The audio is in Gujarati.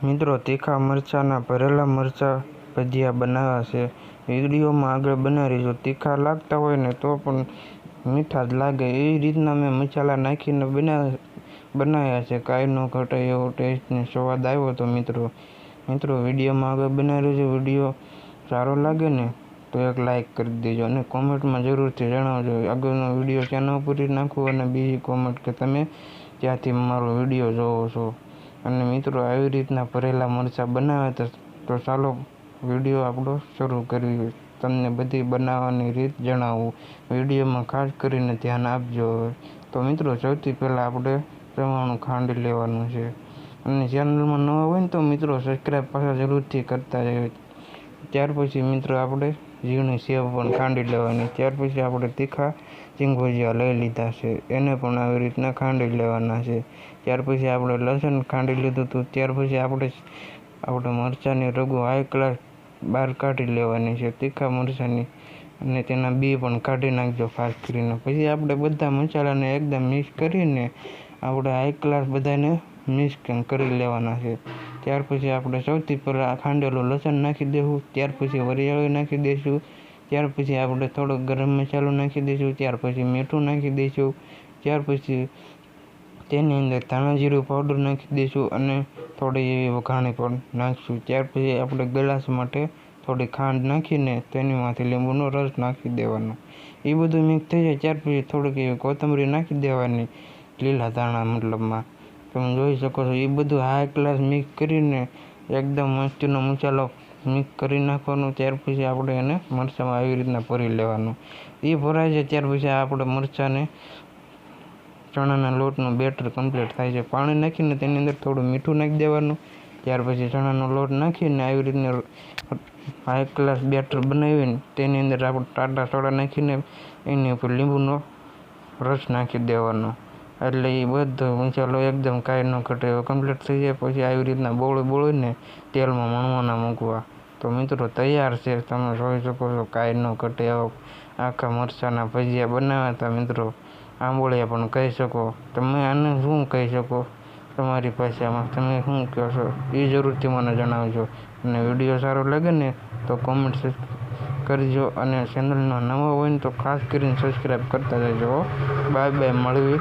મિત્રો તીખા મરચાંના ભરેલા મરચાં ભજીયા બનાવ્યા છે. વિડીયોમાં આગળ બનાવીશું. તીખા લાગતા હોય ને તો પણ મીઠા જ લાગે એ રીતના મેં મસાલા નાખીને બનાવ્યા છે. કાંઈ ન ઘટે એવો ટેસ્ટને સ્વાદ આવ્યો તો મિત્રો વિડીયોમાં આગળ બનાવી છે. વિડીયો સારો લાગે ને તો એક લાઇક કરી દેજો અને કોમેન્ટમાં જરૂરથી જણાવજો. આગળનો વિડીયો ચેનલ પૂરી નાખું અને બીજી કોમેન્ટ કે તમે ત્યાંથી મારો વિડીયો જોવો છો. અને મિત્રો આવી રીતના ભરેલા મરચાં બનાવે તો ચાલો વિડીયો આપણો શરૂ કરીએ. તમને બધી બનાવવાની રીત જણાવું. વિડીયોમાં ખાસ કરીને ધ્યાન આપજો. તો મિત્રો સૌથી પહેલાં આપણે પ્રમાણનું ખાંડી લેવાનું છે. અને ચેનલમાં નવા હોય ને તો મિત્રો સબસ્ક્રાઈબ પાછા જરૂરથી કરતા જાય. ત્યાર પછી મિત્રો આપણે ઝીણી સેવ પણ ખાંડી લેવાની. ત્યાર પછી આપણે તીખા ભજીયા લઈ લીધા છે, એને પણ આવી રીતના ખાંડી લેવાના છે. ત્યાર પછી આપણે લસણ ખાંડી લીધું હતું. ત્યાર પછી આપણે મરચાંની રગો હાઈ ક્લાસ બહાર કાઢી લેવાની છે તીખા મરચાંની, અને તેના બી પણ કાઢી નાખજો ખાસ કરીને. પછી આપણે બધા મસાલાને એકદમ મિક્સ કરીને આપણે હાઈ ક્લાસ બધાને મિક્સ કરી લેવાના છે. ત્યાર પછી આપણે સૌથી પહેલાં ખાંડેલું લસણ નાખી દઈશું. ત્યાર પછી વરિયાળી નાખી દઈશું. ત્યાર પછી આપણે થોડોક ગરમ મસાલો નાખી દઈશું. ત્યાર પછી મીઠું નાખી દઈશું. ત્યાર પછી તેની અંદર ધાણા જીરું પાવડર નાખી દઈશું અને થોડી એવી વઘાણી પણ નાખીશું. ત્યાર પછી આપણે ગ્લાસ માટે થોડી ખાંડ નાખીને તેનીમાંથી લીંબુનો રસ નાખી દેવાનો. એ બધું મિક્સ થઈ જાય ત્યાર પછી થોડીક એવી કોથમરી નાખી દેવાની, લીલા ધાણા મતલબમાં. તમે જોઈ શકો છો. એ બધું હાઈ ક્લાસ મિક્સ કરીને એકદમ મસ્તીનો મસાલો મિક્સ કરી નાખવાનો. ત્યાર પછી આપણે એને મરચાંમાં આવી રીતના ભરી લેવાનું. એ ભરાય છે ત્યાર પછી આપણે મરચાંને ચણાના લોટનું બેટર કમ્પ્લીટ થાય છે. પાણી નાખીને તેની અંદર થોડું મીઠું નાખી દેવાનું. ત્યાર પછી ચણાનો લોટ નાખીને આવી રીતના હાઈ ક્લાસ બેટર બનાવીને તેની અંદર આપણે ટાટા સોડા નાખીને એની ઉપર લીંબુનો રસ નાખી દેવાનો. એટલે એ બધો મસાલો એકદમ કાંઈ ન ઘટે એવો કમ્પ્લીટ થઈ જાય. પછી આવી રીતના બોળીને તેલમાં વણવાના મૂકવા. તો મિત્રો તૈયાર છે. તમે જોઈ શકો છો કાંઈ ન ઘટે એવો આખા મરચાંના ભજીયા બનાવ્યા હતા. મિત્રો આંબોળિયા પણ કહી શકો. તમે આને શું કહી શકો? તમારી ભાષામાં તમે શું કહો છો એ જરૂરથી મને જણાવજો. અને વિડીયો સારો લાગે ને તો કોમેન્ટ કરજો. અને ચેનલમાં નવા હોય ને તો ખાસ કરીને સબસ્ક્રાઈબ કરતા જજો. બાય બાય, મળવી.